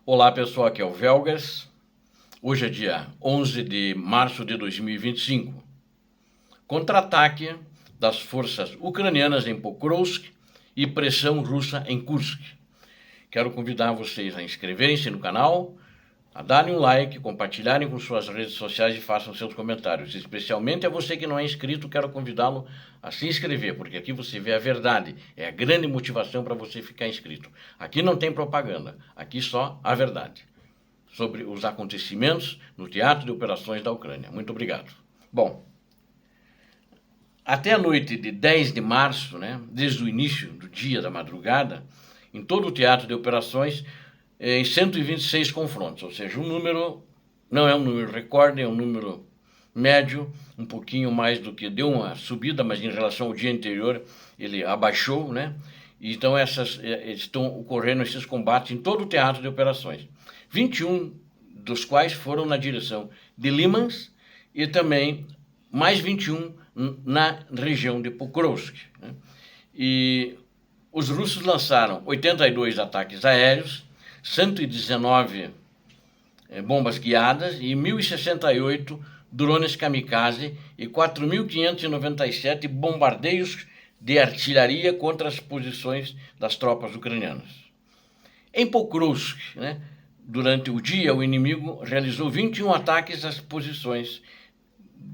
Olá pessoal, aqui é o Velgas. Hoje é dia 11 de março de 2025. Contra-ataque das forças ucranianas em Pokrovsk e pressão russa em Kursk. Quero convidar vocês a inscreverem-se no canal, a darem um like, compartilharem com suas redes sociais e façam seus comentários. Especialmente a você que não é inscrito, quero convidá-lo a se inscrever, porque aqui você vê a verdade, é a grande motivação para você ficar inscrito. Aqui não tem propaganda, aqui só a verdade sobre os acontecimentos no teatro de operações da Ucrânia. Muito obrigado. Bom, até a noite de 10 de março, desde o início do dia da madrugada, em todo o teatro de operações, em 126 confrontos, ou seja, um número, não é um número recorde, é um número médio, um pouquinho mais do que deu uma subida, mas em relação ao dia anterior ele abaixou, Então estão ocorrendo esses combates em todo o teatro de operações. 21 dos quais foram na direção de Limansk e também mais 21 na região de Pokrovsk. E os russos lançaram 82 ataques aéreos, 119 bombas guiadas e 1.068 drones kamikaze e 4.597 bombardeios de artilharia contra as posições das tropas ucranianas. Em Pokrovsk, durante o dia, o inimigo realizou 21 ataques às posições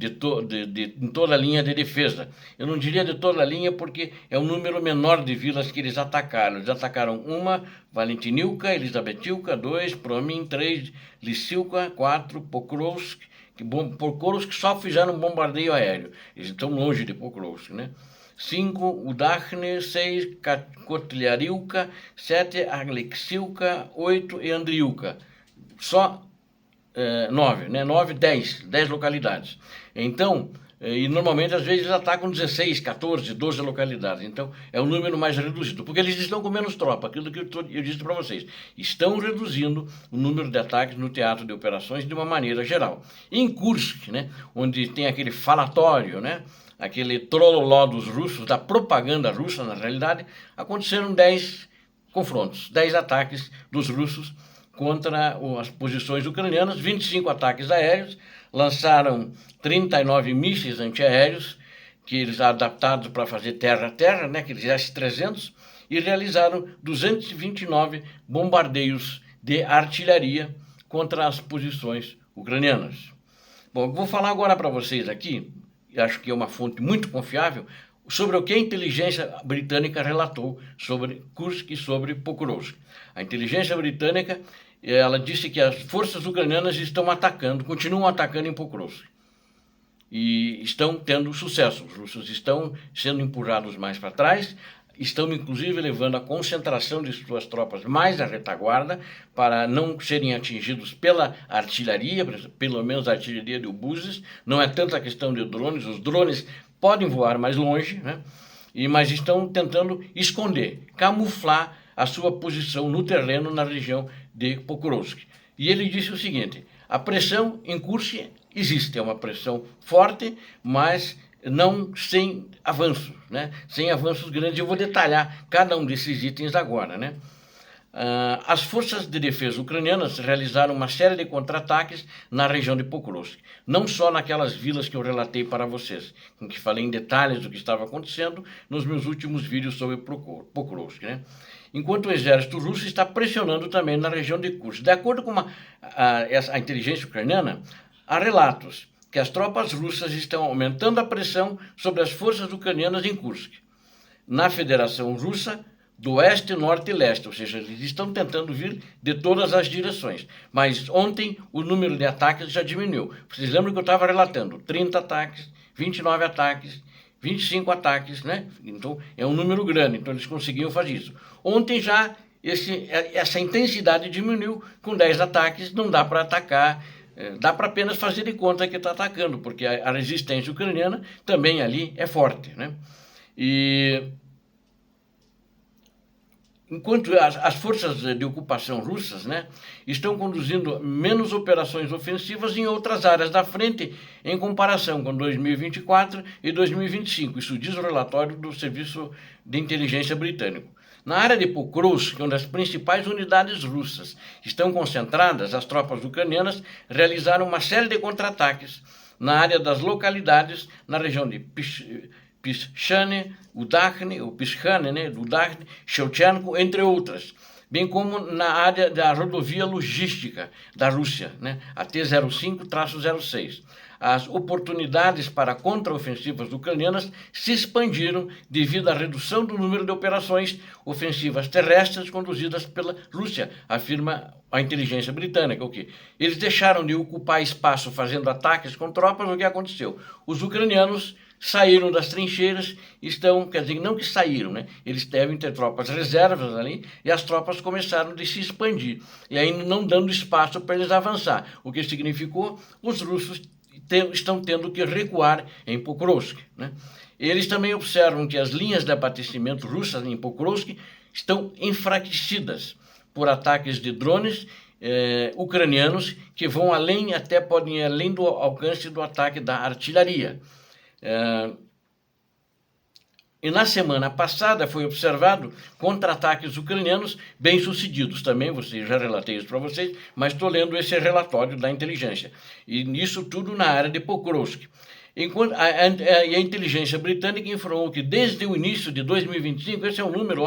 em toda a linha de defesa. Eu não diria de toda a linha porque é um número menor de vilas que eles atacaram. Eles atacaram 1, Valentinivka, Elizabethivka, 2, Promin, 3, Lysilka, 4, Pokrovsk. Pokrovsk só fizeram um bombardeio aéreo. Eles estão longe de Pokrovsk, 5, Udachne, 6, Kotlyarivka, 7, Alexivka, 8 e Andriivka. Só 9, 10 localidades. Então, e normalmente às vezes eles atacam 16, 14, 12 localidades. Então é um número mais reduzido, porque eles estão com menos tropa, aquilo que eu disse para vocês. Estão reduzindo o número de ataques no teatro de operações de uma maneira geral. E em Kursk, onde tem aquele falatório, aquele trololó dos russos, da propaganda russa na realidade, aconteceram 10 confrontos, 10 ataques dos russos contra as posições ucranianas, 25 ataques aéreos, lançaram 39 mísseis antiaéreos, que eles adaptados para fazer terra-terra, aqueles S-300, e realizaram 229 bombardeios de artilharia contra as posições ucranianas. Bom, eu vou falar agora para vocês aqui, acho que é uma fonte muito confiável, sobre o que a inteligência britânica relatou sobre Kursk e sobre Pokrovsk. A inteligência britânica, ela disse que as forças ucranianas estão atacando, continuam atacando em Pokrovsk. E estão tendo sucesso. Os russos estão sendo empurrados mais para trás, estão inclusive levando a concentração de suas tropas mais à retaguarda para não serem atingidos pela artilharia, pelo menos a artilharia de obuses. Não é tanta questão de drones, os drones podem voar mais longe, mas estão tentando esconder, camuflar a sua posição no terreno na região de Pokrovsk. E ele disse o seguinte: a pressão em Kursk existe, é uma pressão forte, mas não sem avanços, sem avanços grandes. Eu vou detalhar cada um desses itens agora, As forças de defesa ucranianas realizaram uma série de contra-ataques na região de Pokrovsk, não só naquelas vilas que eu relatei para vocês, em que falei em detalhes do que estava acontecendo nos meus últimos vídeos sobre Pokrovsk, enquanto o exército russo está pressionando também na região de Kursk. De acordo com a inteligência ucraniana, há relatos que as tropas russas estão aumentando a pressão sobre as forças ucranianas em Kursk. Na Federação Russa, do oeste, norte e leste, ou seja, eles estão tentando vir de todas as direções. Mas ontem o número de ataques já diminuiu. Vocês lembram que eu estava relatando 30 ataques, 29 ataques, 25 ataques, Então é um número grande, então eles conseguiam fazer isso. Ontem já essa intensidade diminuiu com 10 ataques, não dá para atacar, dá para apenas fazer de conta que está atacando, porque a resistência ucraniana também ali é forte, E enquanto as forças de ocupação russas estão conduzindo menos operações ofensivas em outras áreas da frente em comparação com 2024 e 2025. Isso diz o relatório do Serviço de Inteligência Britânico. Na área de Pokrovsk, onde as principais unidades russas estão concentradas, as tropas ucranianas realizaram uma série de contra-ataques na área das localidades, na região de Pischane, Pischane, né, Udachne, Shevchenko, entre outras, bem como na área da rodovia logística da Rússia, né, a T-05-06. As oportunidades para contraofensivas ucranianas se expandiram devido à redução do número de operações ofensivas terrestres conduzidas pela Rússia, afirma a inteligência britânica. O quê? Eles deixaram de ocupar espaço fazendo ataques com tropas. O que aconteceu? Os ucranianos saíram das trincheiras, quer dizer, não que saíram, né? Eles devem ter tropas reservas ali, e as tropas começaram a se expandir, e aí não dando espaço para eles avançar, o que significou os russos estão tendo que recuar em Pokrovsk, né? Eles também observam que as linhas de abastecimento russas em Pokrovsk estão enfraquecidas por ataques de drones ucranianos que vão podem ir além do alcance do ataque da artilharia. E na semana passada foi observado contra-ataques ucranianos bem-sucedidos. Também já relatei isso para vocês, mas estou lendo esse relatório da inteligência. E isso tudo na área de Pokrovsk. Enquanto a inteligência britânica informou que desde o início de 2025, esse é o número,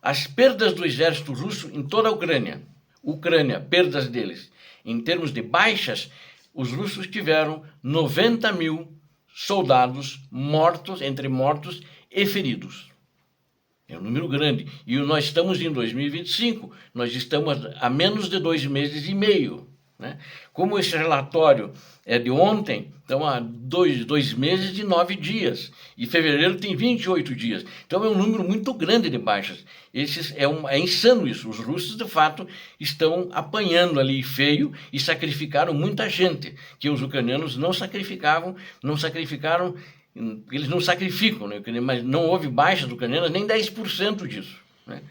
as perdas do exército russo em toda a Ucrânia, perdas deles, em termos de baixas, os russos tiveram 90 mil soldados mortos, entre mortos e feridos. É um número grande. E nós estamos em 2025, nós estamos a menos de 2 meses e meio. Né? Como esse relatório é de ontem, então há 2 meses e 9 dias. E fevereiro tem 28 dias. Então é um número muito grande de baixas. É insano isso. Os russos, de fato, estão apanhando ali feio e sacrificaram muita gente, que os ucranianos não sacrificaram, eles não sacrificam, né? Mas não houve baixas ucranianas, nem 10% disso. Né?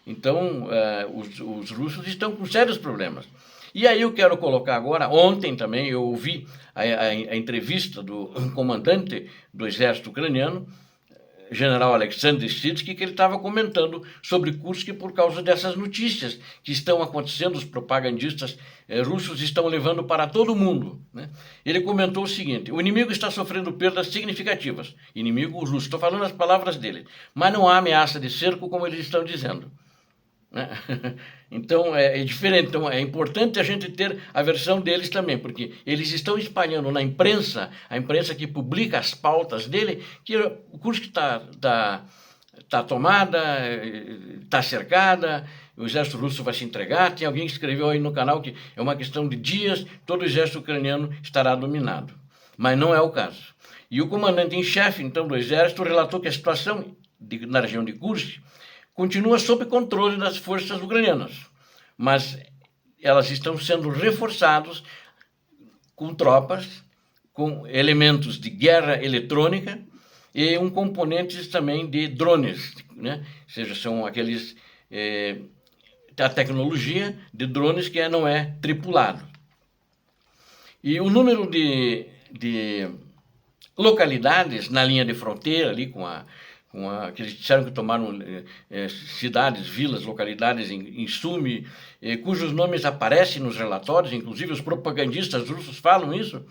Então, os russos estão com sérios problemas. E aí eu quero colocar agora, ontem também eu ouvi a entrevista do comandante do exército ucraniano, general Alexander Sitski, que ele estava comentando sobre Kursk por causa dessas notícias que estão acontecendo, os propagandistas russos estão levando para todo mundo. Né? Ele comentou o seguinte: o inimigo está sofrendo perdas significativas, inimigo russo, estou falando as palavras dele, mas não há ameaça de cerco como eles estão dizendo. Né? Então é diferente. Então é importante a gente ter a versão deles também, porque eles estão espalhando na imprensa, a imprensa que publica as pautas dele, que o Kursk está tomada, está cercada, o exército russo vai se entregar. Tem alguém que escreveu aí no canal que é uma questão de dias, todo o exército ucraniano estará dominado. Mas não é o caso. E o comandante em chefe, então, do exército relatou que a situação na região de Kursk continua sob controle das forças ucranianas, mas elas estão sendo reforçadas com tropas, com elementos de guerra eletrônica e componentes também de drones, né? Ou seja, são aqueles a tecnologia de drones que não é tripulado. E o número de localidades na linha de fronteira ali que eles disseram que tomaram cidades, vilas, localidades em Sumy, cujos nomes aparecem nos relatórios, inclusive os propagandistas russos falam isso,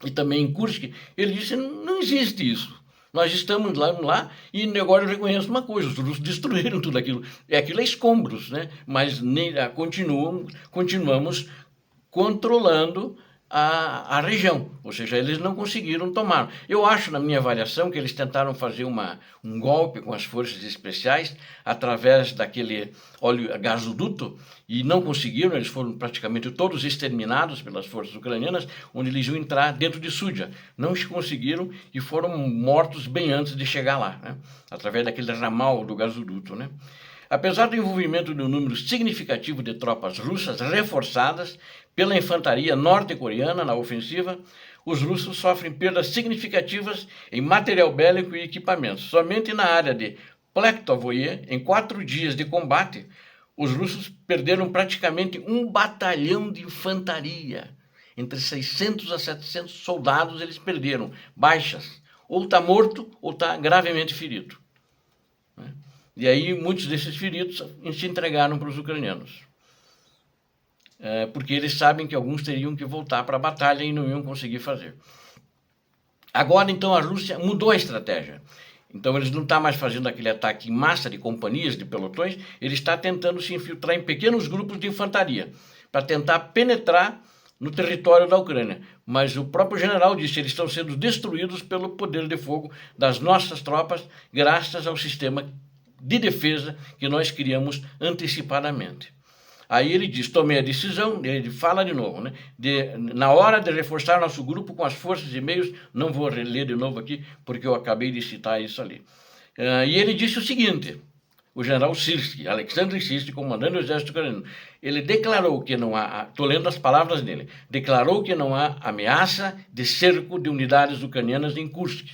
e também em Kursk, ele disse: não existe isso. Nós estamos lá e agora eu reconheço uma coisa: os russos destruíram tudo aquilo. Aquilo é escombros, né? Mas continuamos controlando a região, ou seja, eles não conseguiram tomar. Eu acho, na minha avaliação, que eles tentaram fazer um golpe com as forças especiais através daquele gasoduto e não conseguiram. Eles foram praticamente todos exterminados pelas forças ucranianas, onde eles iam entrar dentro de Sudzha. Não conseguiram e foram mortos bem antes de chegar lá, né? Através daquele ramal do gasoduto, né? Apesar do envolvimento de um número significativo de tropas russas reforçadas pela infantaria norte-coreana na ofensiva, os russos sofrem perdas significativas em material bélico e equipamentos. Somente na área de Plektovoye, em 4 dias de combate, os russos perderam praticamente 1 batalhão de infantaria. Entre 600 a 700 soldados eles perderam, baixas. Ou está morto ou está gravemente ferido. E aí muitos desses feridos se entregaram para os ucranianos. Porque eles sabem que alguns teriam que voltar para a batalha e não iam conseguir fazer. Agora, então, a Rússia mudou a estratégia. Então, eles não estão mais fazendo aquele ataque em massa de companhias, de pelotões, ele está tentando se infiltrar em pequenos grupos de infantaria, para tentar penetrar no território da Ucrânia. Mas o próprio general disse que eles estão sendo destruídos pelo poder de fogo das nossas tropas, graças ao sistema de defesa que nós criamos antecipadamente. Aí ele diz, tomei a decisão, ele fala de novo, né? Na hora de reforçar nosso grupo com as forças e meios, não vou ler de novo aqui, porque eu acabei de citar isso ali. E ele disse o seguinte, o general Sirski, Alexandre Sirski, comandante do exército ucraniano, ele declarou que não há, estou lendo as palavras dele, declarou que não há ameaça de cerco de unidades ucranianas em Kursk.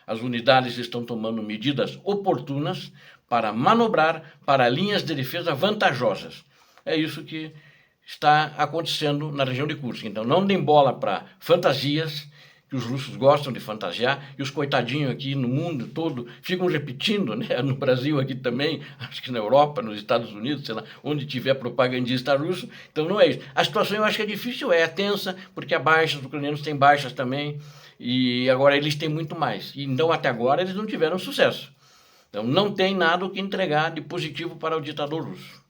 As unidades estão tomando medidas oportunas para manobrar para linhas de defesa vantajosas. É isso que está acontecendo na região de Kursk. Então, não deem bola para fantasias, que os russos gostam de fantasiar, e os coitadinhos aqui no mundo todo ficam repetindo, né? No Brasil aqui também, acho que na Europa, nos Estados Unidos, sei lá, onde tiver propagandista russo. Então, não é isso. A situação eu acho que é difícil, é tensa, porque há baixas, os ucranianos têm baixas também, e agora eles têm muito mais. E, então, até agora, eles não tiveram sucesso. Então, não tem nada o que entregar de positivo para o ditador russo.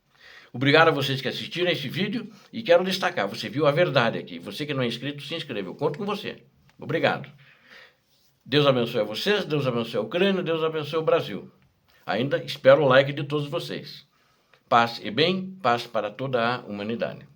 Obrigado a vocês que assistiram esse vídeo e quero destacar, você viu a verdade aqui. Você que não é inscrito, se inscreva. Eu conto com você. Obrigado. Deus abençoe a vocês, Deus abençoe a Ucrânia, Deus abençoe o Brasil. Ainda espero o like de todos vocês. Paz e bem, paz para toda a humanidade.